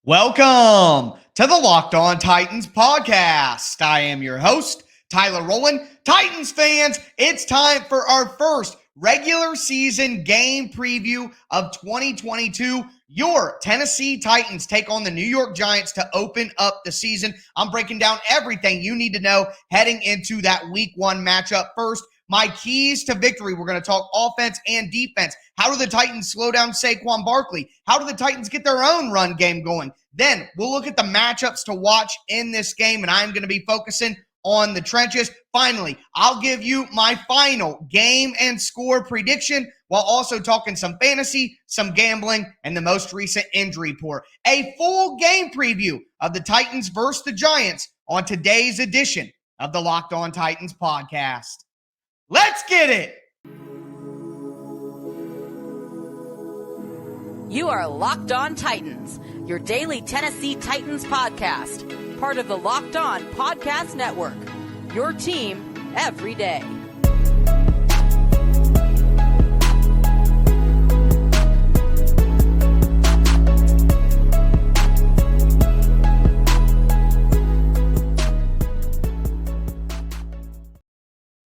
Welcome to the Locked On Titans podcast. I am your host, Tyler Rowland. Titans fans, it's time for our first regular season game preview of 2022. Your Tennessee Titans take on the New York Giants to open up the season. I'm breaking down everything you need to know heading into that week one matchup. First, my keys to victory. We're going to talk offense and defense. How do the Titans slow down Saquon Barkley? How do the Titans get their own run game going? Then we'll look at the matchups to watch in this game, and I'm going to be focusing on the trenches. Finally, I'll give you my final game and score prediction while also talking some fantasy, some gambling, and the most recent injury report. A full game preview of the Titans versus the Giants on today's edition of the Locked On Titans podcast. Let's get it! You are Locked On Titans, your daily Tennessee Titans podcast, part of the Locked On Podcast Network, your team every day.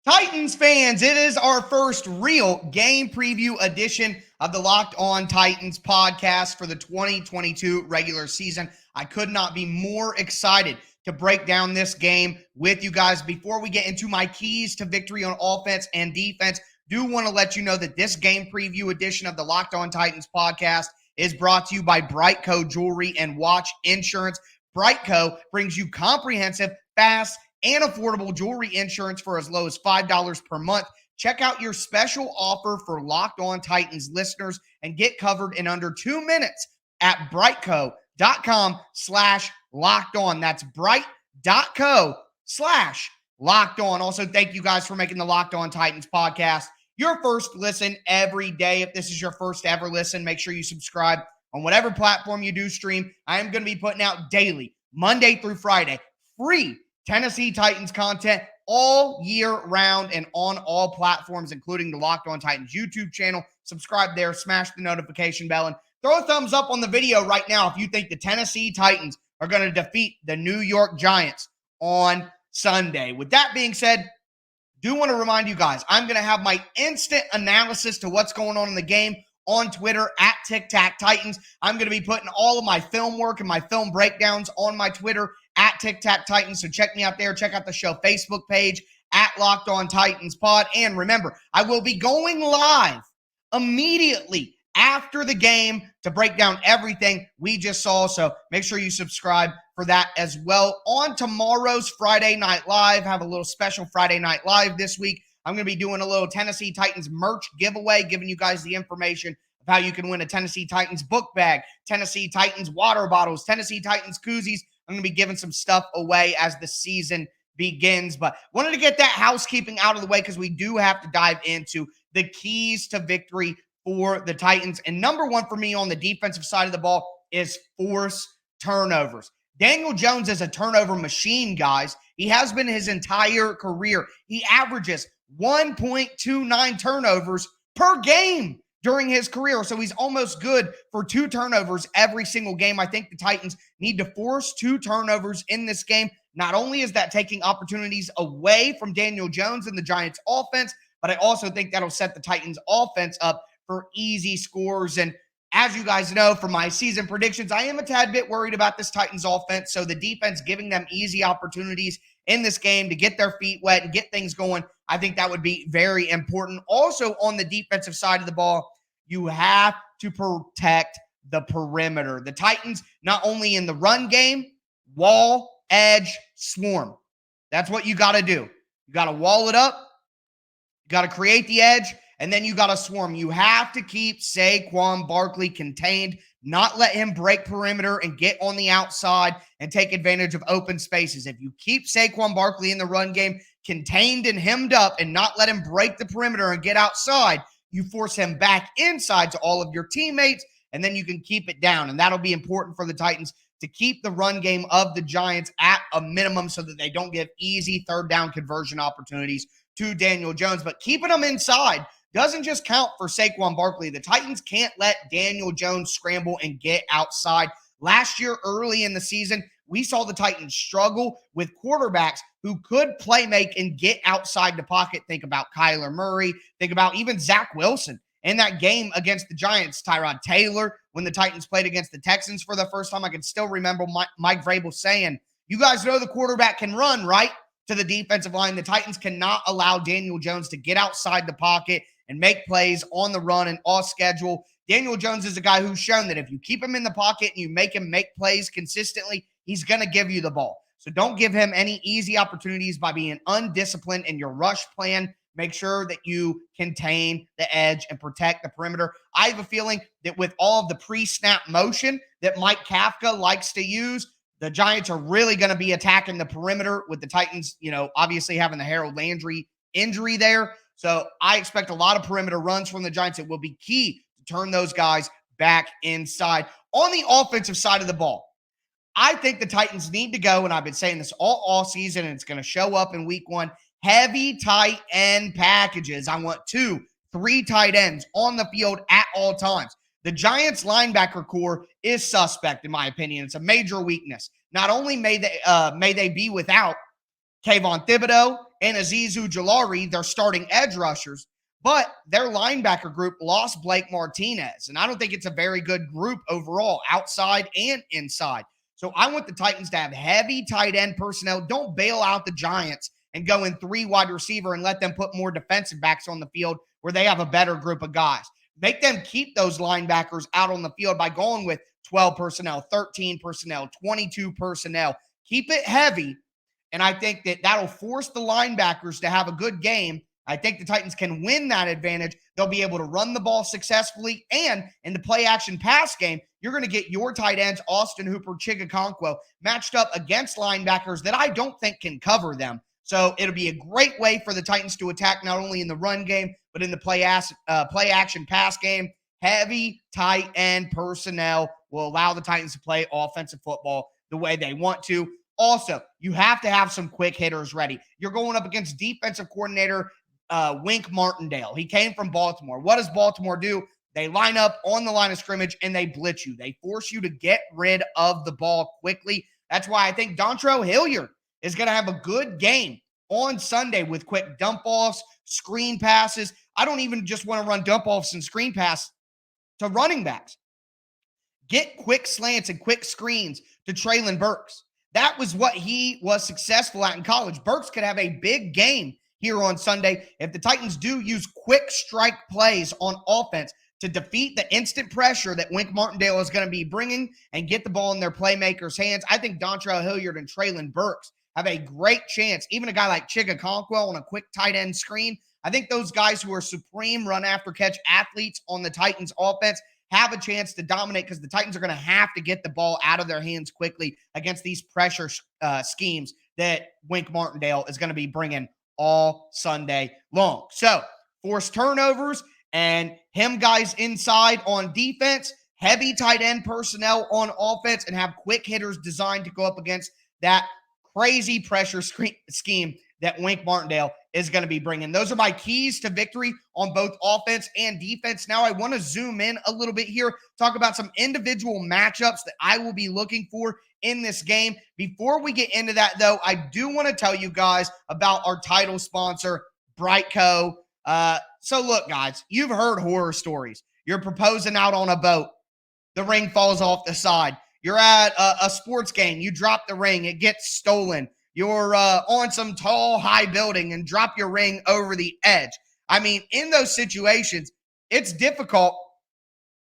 Titans fans, it is our first real game preview edition of the Locked On Titans podcast for the 2022 regular season. I could not be more excited to break down this game with you guys. Before we get into my keys to victory on offense and defense, do want to let you know that this game preview edition of the Locked On Titans podcast is brought to you by Brightco Jewelry and Watch Insurance. Brightco brings you comprehensive, fast, and affordable jewelry insurance for as low as $5 per month. Check out your special offer for Locked On Titans listeners and get covered in under 2 minutes at brightco.com/lockedon. That's bright.co/lockedon. Also, thank you guys for making the Locked On Titans podcast your first listen every day. If this is your first ever listen, make sure you subscribe on whatever platform you do stream. I am going to be putting out daily, Monday through Friday, free Tennessee Titans content all year round and on all platforms, including the Locked On Titans YouTube channel. Subscribe there, smash the notification bell, and throw a thumbs up on the video right now if you think the Tennessee Titans are going to defeat the New York Giants on Sunday. With that being said, do want to remind you guys, I'm going to have my instant analysis to what's going on in the game on Twitter at TicTacTitans. I'm going to be putting all of my film work and my film breakdowns on my Twitter at TicTacTitans. So check me out there. Check out the show Facebook page at Locked On Titans Pod. And remember, I will be going live immediately after the game to break down everything we just saw. So make sure you subscribe for that as well. On tomorrow's Friday Night Live, have a little special Friday Night Live this week. I'm going to be doing a little Tennessee Titans merch giveaway, giving you guys the information of how you can win a Tennessee Titans book bag, Tennessee Titans water bottles, Tennessee Titans koozies. I'm going to be giving some stuff away as the season begins. But wanted to get that housekeeping out of the way because we do have to dive into the keys to victory for the Titans. And number one for me on the defensive side of the ball is force turnovers. Daniel Jones is a turnover machine, guys. He has been his entire career. He averages 1.29 turnovers per game during his career. So he's almost good for 2 turnovers every single game. I think the Titans need to force 2 turnovers in this game. Not only is that taking opportunities away from Daniel Jones and the Giants offense, but I also think that'll set the Titans offense up for easy scores. And as you guys know from my season predictions, I am a tad bit worried about this Titans offense. So the defense giving them easy opportunities in this game to get their feet wet and get things going, I think that would be very important. Also on the defensive side of the ball, you have to protect the perimeter. The Titans, not only in the run game, wall, edge, swarm. That's what you got to do. You got to wall it up. You got to create the edge, and then you got to swarm. You have to keep Saquon Barkley contained, not let him break perimeter and get on the outside and take advantage of open spaces. If you keep Saquon Barkley in the run game contained and hemmed up and not let him break the perimeter and get outside, you force him back inside to all of your teammates, and then you can keep it down. And that'll be important for the Titans to keep the run game of the Giants at a minimum so that they don't give easy third down conversion opportunities to Daniel Jones. But keeping them inside doesn't just count for Saquon Barkley. The Titans can't let Daniel Jones scramble and get outside. Last year, early in the season, we saw the Titans struggle with quarterbacks who could play make and get outside the pocket. Think about Kyler Murray. Think about even Zach Wilson in that game against the Giants. Tyrod Taylor, when the Titans played against the Texans for the first time, I can still remember Mike Vrabel saying, "You guys know the quarterback can run, right?" To the defensive line. The Titans cannot allow Daniel Jones to get outside the pocket and make plays on the run and off schedule. Daniel Jones is a guy who's shown that if you keep him in the pocket and you make him make plays consistently, he's going to give you the ball. So don't give him any easy opportunities by being undisciplined in your rush plan. Make sure that you contain the edge and protect the perimeter. I have a feeling that with all of the pre-snap motion that Mike Kafka likes to use, the Giants are really going to be attacking the perimeter with the Titans, obviously having the Harold Landry injury there. So I expect a lot of perimeter runs from the Giants. It will be key to turn those guys back inside. On the offensive side of the ball, I think the Titans need to go, and I've been saying this all season, and it's going to show up in week 1, heavy tight end packages. I want 2, 3 tight ends on the field at all times. The Giants linebacker core is suspect, in my opinion. It's a major weakness. Not only may they be without Kayvon Thibodeau and Azeez Ujulari, their starting edge rushers, but their linebacker group lost Blake Martinez. And I don't think it's a very good group overall, outside and inside. So I want the Titans to have heavy tight end personnel. Don't bail out the Giants and go in 3 wide receiver and let them put more defensive backs on the field where they have a better group of guys. Make them keep those linebackers out on the field by going with 12 personnel, 13 personnel, 22 personnel. Keep it heavy, and I think that that'll force the linebackers to have a good game. I think the Titans can win that advantage. They'll be able to run the ball successfully, and in the play-action pass game, you're going to get your tight ends, Austin Hooper, Chigakonkwo, matched up against linebackers that I don't think can cover them. So it'll be a great way for the Titans to attack not only in the run game, but in the play-action pass game. Heavy tight end personnel will allow the Titans to play offensive football the way they want to. Also, you have to have some quick hitters ready. You're going up against defensive coordinator Wink Martindale. He came from Baltimore. What does Baltimore do? They line up on the line of scrimmage and they blitz you. They force you to get rid of the ball quickly. That's why I think Dontrell Hilliard is going to have a good game on Sunday with quick dump-offs, screen passes. I don't even just want to run dump-offs and screen pass to running backs. Get quick slants and quick screens to Treylon Burks. That was what he was successful at in college. Burks could have a big game here on Sunday if the Titans do use quick strike plays on offense to defeat the instant pressure that Wink Martindale is going to be bringing and get the ball in their playmakers' hands. I think Dontrell Hilliard and Treylon Burks have a great chance. Even a guy like Chigakonkwo on a quick tight end screen. I think those guys who are supreme run after catch athletes on the Titans offense have a chance to dominate because the Titans are going to have to get the ball out of their hands quickly against these pressure schemes that Wink Martindale is going to be bringing all Sunday long. So force turnovers and him guys inside on defense, heavy tight end personnel on offense, and have quick hitters designed to go up against that crazy pressure scheme that Wink Martindale is going to be bringing. Those are my keys to victory on both offense and defense. Now I want to zoom in a little bit here, talk about some individual matchups that I will be looking for in this game. Before we get into that, though, I do want to tell you guys about our title sponsor, Brightco. So look, guys, you've heard horror stories. You're proposing out on a boat. The ring falls off the side. You're at a sports game. You drop the ring. It gets stolen. You're on some tall, high building and drop your ring over the edge. I mean, in those situations, it's difficult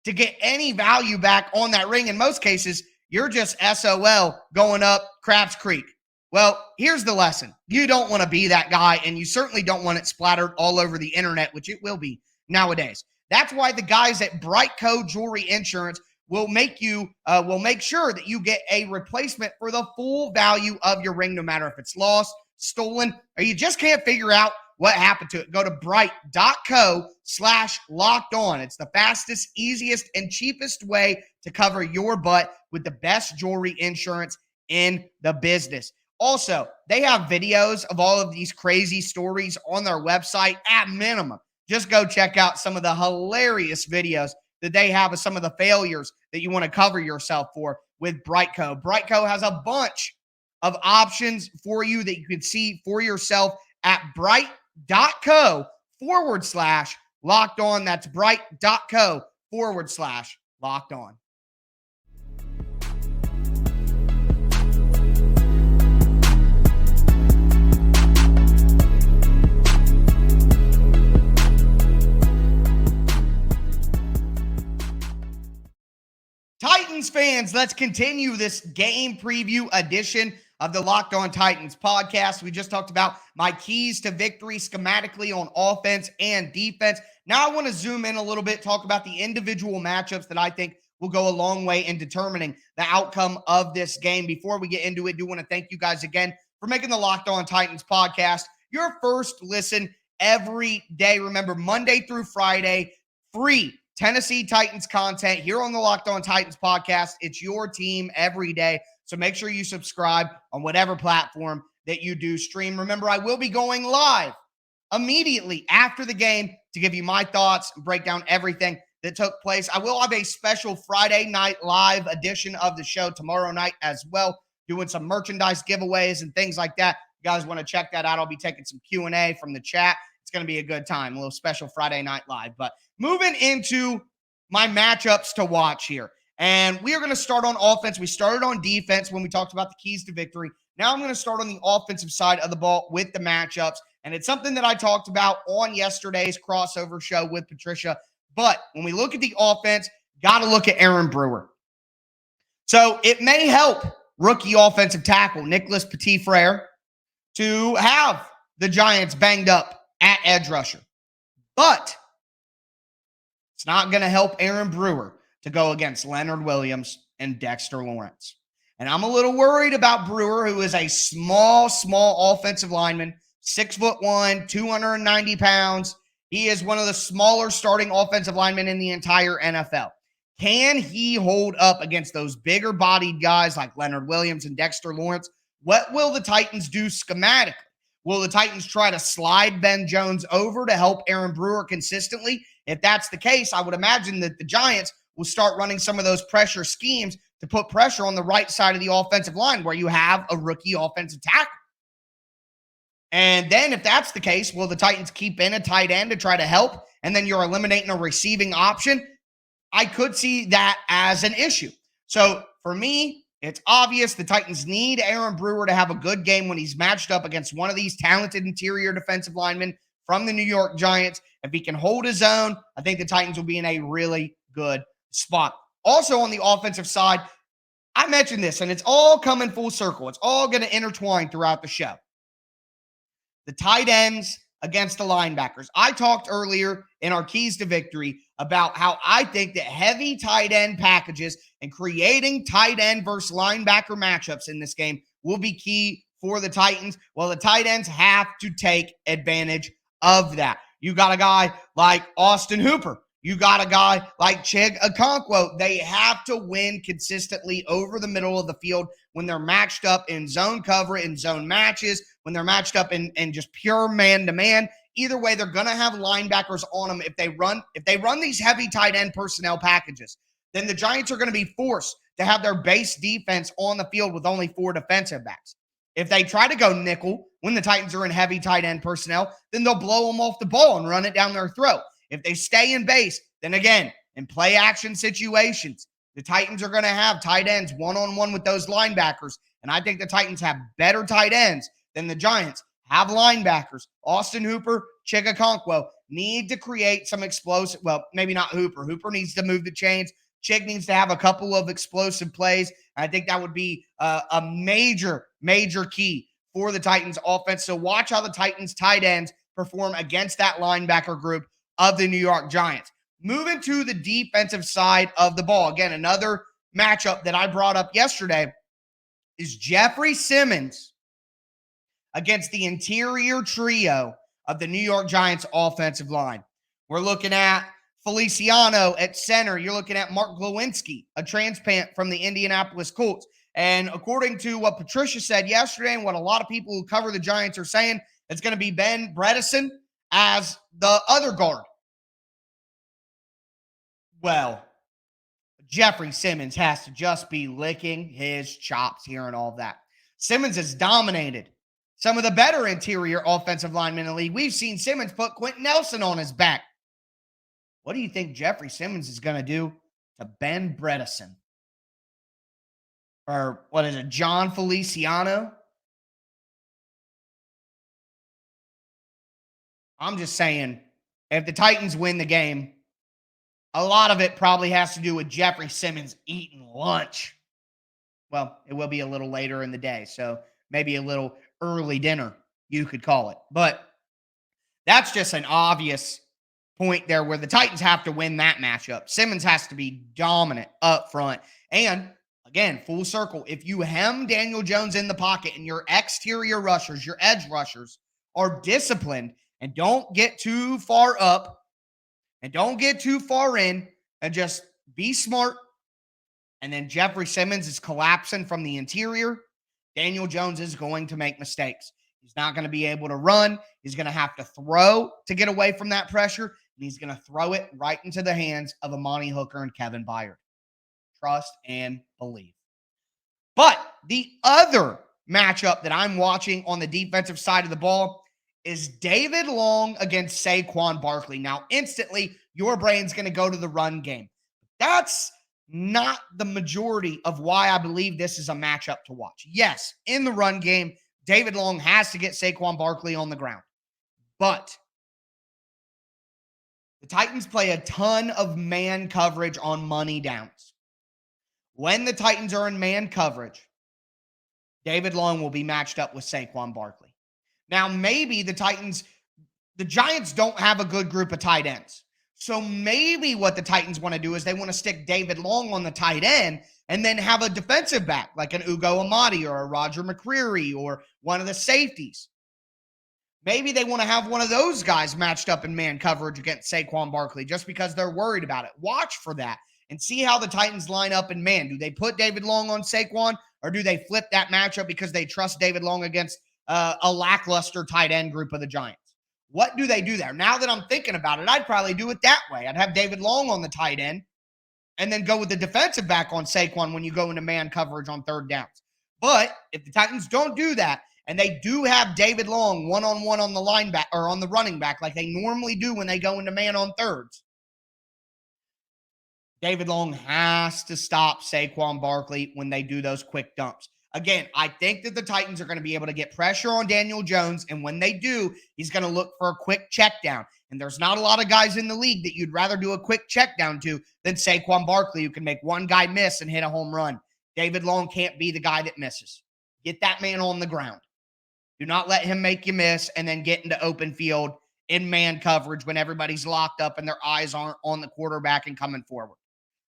to get any value back on that ring. In most cases, you're just SOL going up Crabs Creek. Well, here's the lesson. You don't want to be that guy, and you certainly don't want it splattered all over the internet, which it will be nowadays. That's why the guys at Brightco Jewelry Insurance will make sure that you get a replacement for the full value of your ring, no matter if it's lost, stolen, or you just can't figure out what happened to it. Go to bright.co/locked-on. It's the fastest, easiest, and cheapest way to cover your butt with the best jewelry insurance in the business. Also, they have videos of all of these crazy stories on their website at minimum. Just go check out some of the hilarious videos that they have of some of the failures that you want to cover yourself for. with Brightco. Brightco has a bunch of options for you that you can see for yourself at bright.co/locked on. That's bright.co/locked on. Titans fans, let's continue this game preview edition of the Locked On Titans podcast. We just talked about my keys to victory schematically on offense and defense. Now I want to zoom in a little bit, talk about the individual matchups that I think will go a long way in determining the outcome of this game. Before we get into it, I do want to thank you guys again for making the Locked On Titans podcast your first listen every day. Remember, Monday through Friday, free Tennessee Titans content here on the Locked On Titans podcast. It's your team every day. So make sure you subscribe on whatever platform that you do stream. Remember, I will be going live immediately after the game to give you my thoughts and break down everything that took place. I will have a special Friday night live edition of the show tomorrow night as well, doing some merchandise giveaways and things like that. You guys want to check that out? I'll be taking some Q&A from the chat. It's going to be a good time, a little special Friday night live. But moving into my matchups to watch here. And we are going to start on offense. We started on defense when we talked about the keys to victory. Now I'm going to start on the offensive side of the ball with the matchups. And it's something that I talked about on yesterday's crossover show with Patricia. But when we look at the offense, got to look at Aaron Brewer. So it may help rookie offensive tackle Nicholas Petit-Frere to have the Giants banged up at edge rusher. But it's not going to help Aaron Brewer to go against Leonard Williams and Dexter Lawrence. And I'm a little worried about Brewer, who is a small offensive lineman, 6'1", 290 pounds. He is one of the smaller starting offensive linemen in the entire NFL. Can he hold up against those bigger bodied guys like Leonard Williams and Dexter Lawrence? What will the Titans do schematically? Will the Titans try to slide Ben Jones over to help Aaron Brewer consistently? If that's the case, I would imagine that the Giants will start running some of those pressure schemes to put pressure on the right side of the offensive line where you have a rookie offensive tackle. And then if that's the case, will the Titans keep in a tight end to try to help, and then you're eliminating a receiving option? I could see that as an issue. So for me, it's obvious the Titans need Aaron Brewer to have a good game when he's matched up against one of these talented interior defensive linemen from the New York Giants. If he can hold his own, I think the Titans will be in a really good spot. Also on the offensive side, I mentioned this, and it's all coming full circle. It's all going to intertwine throughout the show. The tight ends against the linebackers. I talked earlier in our keys to victory about how I think that heavy tight end packages and creating tight end versus linebacker matchups in this game will be key for the Titans. Well, the tight ends have to take advantage of that. You got a guy like Austin Hooper. You got a guy like Chig Okonkwo. They have to win consistently over the middle of the field when they're matched up in zone cover, in zone matches, when they're matched up in just pure man-to-man. Either way, they're going to have linebackers on them. If they run these heavy tight end personnel packages, then the Giants are going to be forced to have their base defense on the field with only 4 defensive backs. If they try to go nickel when the Titans are in heavy tight end personnel, then they'll blow them off the ball and run it down their throat. If they stay in base, then again, in play action situations, the Titans are going to have tight ends one-on-one with those linebackers. And I think the Titans have better tight ends than the Giants have linebackers. Austin Hooper, Chig Okonkwo need to create some explosive, well, maybe not Hooper. Hooper needs to move the chains. Chig needs to have a couple of explosive plays. I think that would be a major key for the Titans offense. So watch how the Titans tight ends perform against that linebacker group of the New York Giants. Moving to the defensive side of the ball. Again, another matchup that I brought up yesterday is Jeffery Simmons against the interior trio of the New York Giants offensive line. We're looking at Feliciano at center. You're looking at Mark Glowinski, a transplant from the Indianapolis Colts. And according to what Patricia said yesterday and what a lot of people who cover the Giants are saying, it's going to be Ben Bredesen as the other guard. Well, Jeffery Simmons has to just be licking his chops here and all of that. Simmons has dominated some of the better interior offensive linemen in the league. We've seen Simmons put Quentin Nelson on his back. What do you think Jeffery Simmons is going to do to Ben Bredesen? Or what is it, John Feliciano? I'm just saying, if the Titans win the game, a lot of it probably has to do with Jeffery Simmons eating lunch. Well, it will be a little later in the day, so maybe a little early dinner, you could call it. But that's just an obvious point there where the Titans have to win that matchup. Simmons has to be dominant up front. And again, full circle, if you hem Daniel Jones in the pocket and your exterior rushers, your edge rushers are disciplined and don't get too far up and don't get too far in and just be smart, and then Jeffery Simmons is collapsing from the interior, Daniel Jones is going to make mistakes. He's not going to be able to run. He's going to have to throw to get away from that pressure, and he's going to throw it right into the hands of Amani Hooker and Kevin Byard. Trust and believe. But the other matchup that I'm watching on the defensive side of the ball is David Long against Saquon Barkley. Now, instantly, your brain's going to go to the run game. That's not the majority of why I believe this is a matchup to watch. Yes, in the run game, David Long has to get Saquon Barkley on the ground. But the Titans play a ton of man coverage on money downs. When the Titans are in man coverage, David Long will be matched up with Saquon Barkley. Now, maybe the Giants don't have a good group of tight ends. So maybe what the Titans want to do is they want to stick David Long on the tight end and then have a defensive back like an Ugo Amadi or a Roger McCreary or one of the safeties. Maybe they want to have one of those guys matched up in man coverage against Saquon Barkley just because they're worried about it. Watch for that and see how the Titans line up in man. Do they put David Long on Saquon, or do they flip that matchup because they trust David Long against a lackluster tight end group of the Giants? What do they do there? Now that I'm thinking about it, I'd probably do it that way. I'd have David Long on the tight end and then go with the defensive back on Saquon when you go into man coverage on third downs. But if the Titans don't do that, and they do have David Long one-on-one on the linebacker or on the running back like they normally do when they go into man on thirds, David Long has to stop Saquon Barkley when they do those quick dumps. Again, I think that the Titans are going to be able to get pressure on Daniel Jones, and when they do, he's going to look for a quick check down. And there's not a lot of guys in the league that you'd rather do a quick check down to than Saquon Barkley, who can make one guy miss and hit a home run. David Long can't be the guy that misses. Get that man on the ground. Do not let him make you miss and then get into open field in man coverage when everybody's locked up and their eyes aren't on the quarterback and coming forward.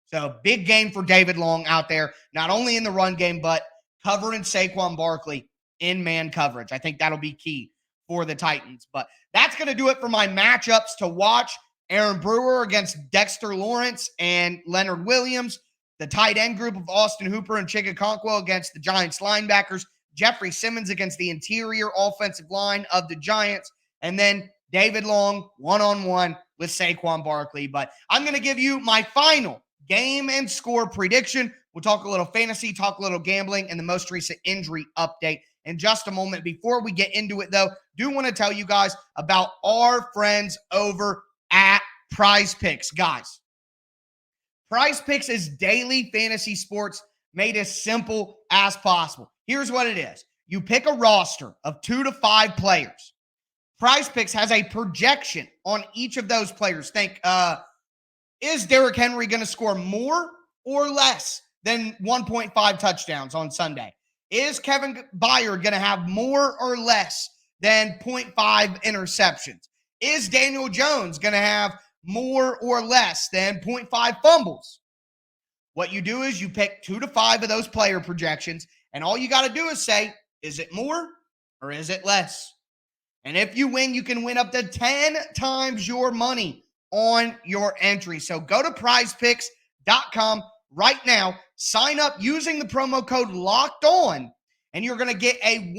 So big game for David Long out there, not only in the run game, but covering Saquon Barkley in man coverage. I think that'll be key for the Titans. But that's going to do it for my matchups to watch. Aaron Brewer against Dexter Lawrence and Leonard Williams. The tight end group of Austin Hooper and Chigakonkwo against the Giants linebackers. Jeffery Simmons against the interior offensive line of the Giants. And then David Long one-on-one with Saquon Barkley. But I'm going to give you my final game and score prediction. We'll talk a little fantasy, talk a little gambling, and the most recent injury update in just a moment. Before we get into it, though, do want to tell you guys about our friends over at Prize Picks. Guys, Prize Picks is daily fantasy sports made as simple as possible. Here's what it is. You pick a roster of 2 to 5 players. Prize Picks has a projection on each of those players. Think, is Derrick Henry going to score more or less than 1.5 touchdowns on Sunday? Is Kevin Byard going to have more or less than 0.5 interceptions? Is Daniel Jones going to have more or less than 0.5 fumbles? What you do is you pick 2 to 5 of those player projections, and all you got to do is say, is it more or is it less? And if you win, you can win up to 10 times your money on your entry. So go to prizepicks.com right now, sign up using the promo code Locked On, and you're going to get a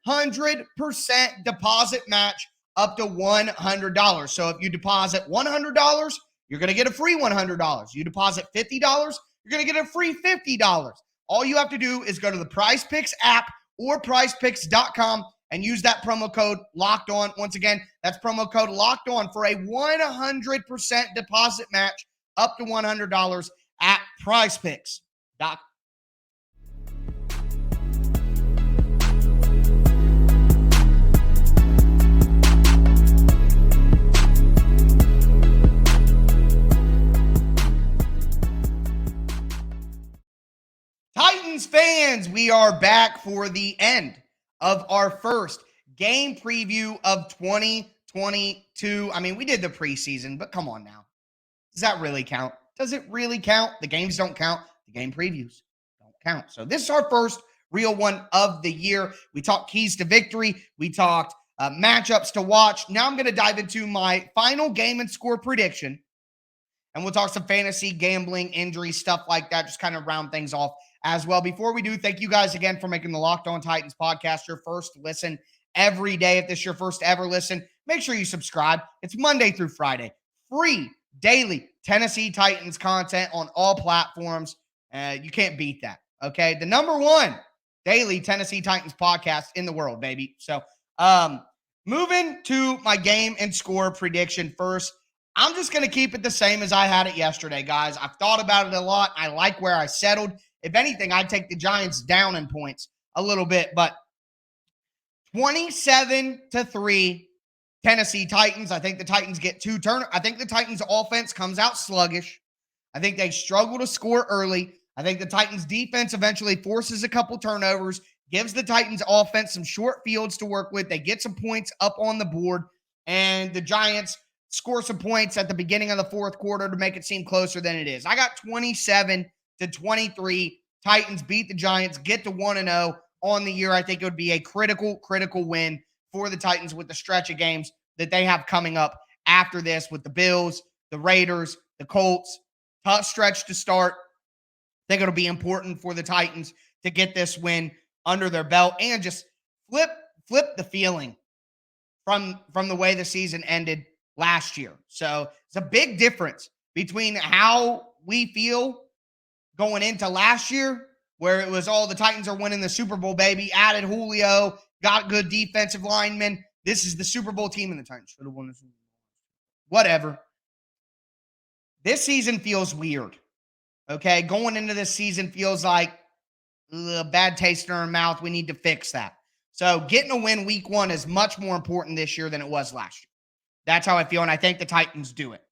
100% deposit match up to $100. So if you deposit $100, you're going to get a free $100. You deposit $50, you're going to get a free $50. All you have to do is go to the Prize Picks app or prizepicks.com and use that promo code Locked On. Once again, that's promo code Locked On for a 100% deposit match up to $100 at prizepicks.com. Titans fans, we are back for the end of our first game preview of 2022. I mean, we did the preseason, but come on now. Does that really count? Does it really count? The games don't count. The game previews don't count. So this is our first real one of the year. We talked keys to victory. We talked matchups to watch. Now I'm going to dive into my final game and score prediction. And we'll talk some fantasy, gambling, injury, stuff like that, just kind of round things off as well. Before we do, thank you guys again for making the Locked On Titans podcast your first listen every day. If this is your first ever listen, make sure you subscribe. It's Monday through Friday. Free daily Tennessee Titans content on all platforms. You can't beat that, okay? The number one daily Tennessee Titans podcast in the world, baby. So moving to my game and score prediction first. I'm just going to keep it the same as I had it yesterday, guys. I've thought about it a lot. I like where I settled. If anything, I'd take the Giants down in points a little bit, but 27-3 Tennessee Titans. I think the Titans get two turnovers. I think the Titans offense comes out sluggish. I think they struggle to score early. I think the Titans defense eventually forces a couple turnovers, gives the Titans offense some short fields to work with. They get some points up on the board, and the Giants score some points at the beginning of the fourth quarter to make it seem closer than it is. I got 27-23. Titans beat the Giants, get to 1-0 on the year. I think it would be a critical win for the Titans with the stretch of games that they have coming up after this with the Bills, the Raiders, the Colts. Tough stretch to start. I think it'll be important for the Titans to get this win under their belt and just flip the feeling from the way the season ended last year. So it's a big difference between how we feel going into last year, where it was all the Titans are winning the Super Bowl, baby, added Julio, got good defensive linemen. This is the Super Bowl team, and the Titans should have won the Super Bowl. Whatever. This season feels weird, okay? Going into this season feels like a bad taste in our mouth. We need to fix that. So getting a win week one is much more important this year than it was last year. That's how I feel, and I think the Titans do it.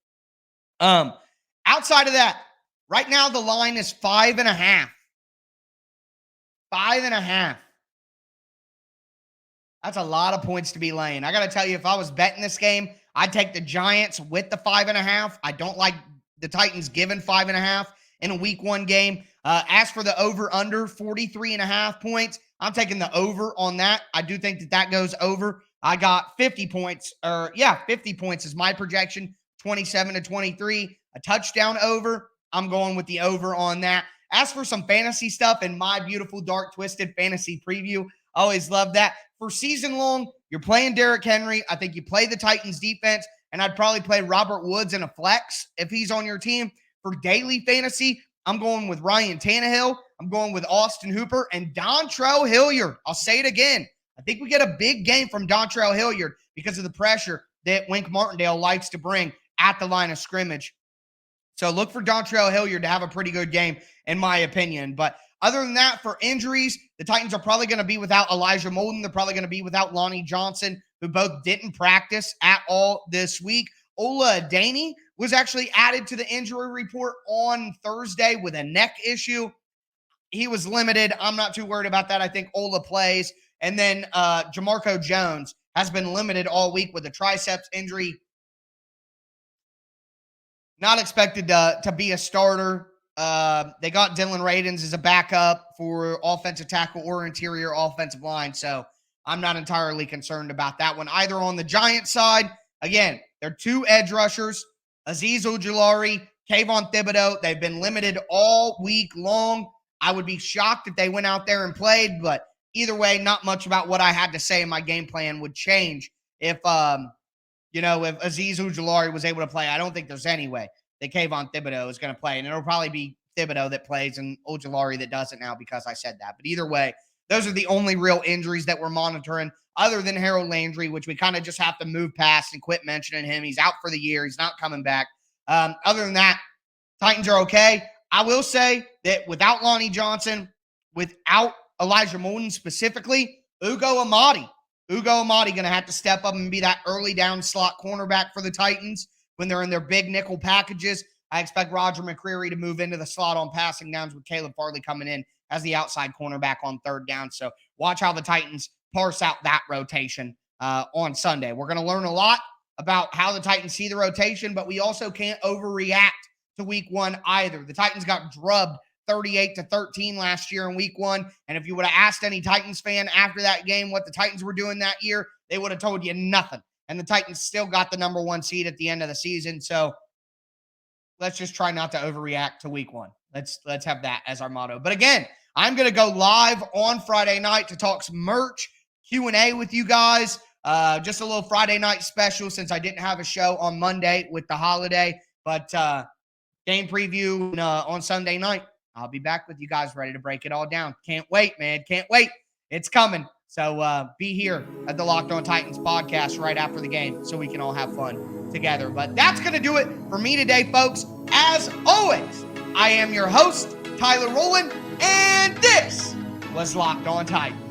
Outside of that, right now the line is 5.5. 5.5. That's a lot of points to be laying. I got to tell you, if I was betting this game, I'd take the Giants with the 5.5. I don't like the Titans giving 5.5 in a week one game. As for the over-under, 43.5 points, I'm taking the over on that. I do think that goes over. I got 50 points, 50 points is my projection, 27-23, a touchdown over. I'm going with the over on that. As for some fantasy stuff in my beautiful, dark, twisted fantasy preview, always love that. For season long, you're playing Derrick Henry. I think you play the Titans defense, and I'd probably play Robert Woods in a flex if he's on your team. For daily fantasy, I'm going with Ryan Tannehill. I'm going with Austin Hooper and Dontrell Hilliard. I'll say it again. I think we get a big game from Dontrell Hilliard because of the pressure that Wink Martindale likes to bring at the line of scrimmage. So look for Dontrell Hilliard to have a pretty good game, in my opinion. But other than that, for injuries, the Titans are probably going to be without Elijah Molden. They're probably going to be without Lonnie Johnson, who both didn't practice at all this week. Ola Adeniyi was actually added to the injury report on Thursday with a neck issue. He was limited. I'm not too worried about that. I think Ola plays. And then Jamarco Jones has been limited all week with a triceps injury. Not expected to be a starter. They got Dylan Radins as a backup for offensive tackle or interior offensive line. So I'm not entirely concerned about that one. Either on the Giants side, again, they're two edge rushers, Azeez Ojulari, Kayvon Thibodeau. They've been limited all week long. I would be shocked if they went out there and played, but either way, not much about what I had to say in my game plan would change if Azeez Ojulari was able to play. I don't think there's any way that Kayvon Thibodeau is going to play, and it'll probably be Thibodeau that plays and Ojulari that doesn't now because I said that. But either way, those are the only real injuries that we're monitoring other than Harold Landry, which we kind of just have to move past and quit mentioning him. He's out for the year. He's not coming back. Other than that, Titans are okay. I will say that without Lonnie Johnson, without Elijah Molden specifically, Ugo Amadi going to have to step up and be that early down slot cornerback for the Titans when they're in their big nickel packages. I expect Roger McCreary to move into the slot on passing downs with Caleb Farley coming in as the outside cornerback on third down. So watch how the Titans parse out that rotation on Sunday. We're going to learn a lot about how the Titans see the rotation, but we also can't overreact to week one either. The Titans got drubbed 38-13 last year in week one. And if you would have asked any Titans fan after that game what the Titans were doing that year, they would have told you nothing. And the Titans still got the number one seed at the end of the season. So let's just try not to overreact to week one. Let's have that as our motto. But again, I'm going to go live on Friday night to talk some merch, Q&A with you guys. Just a little Friday night special since I didn't have a show on Monday with the holiday. But game preview on Sunday night. I'll be back with you guys ready to break it all down. Can't wait, man. Can't wait. It's coming. So be here at the Locked On Titans podcast right after the game so we can all have fun together. But that's going to do it for me today, folks. As always, I am your host, Tyler Rowland, and this was Locked On Titans.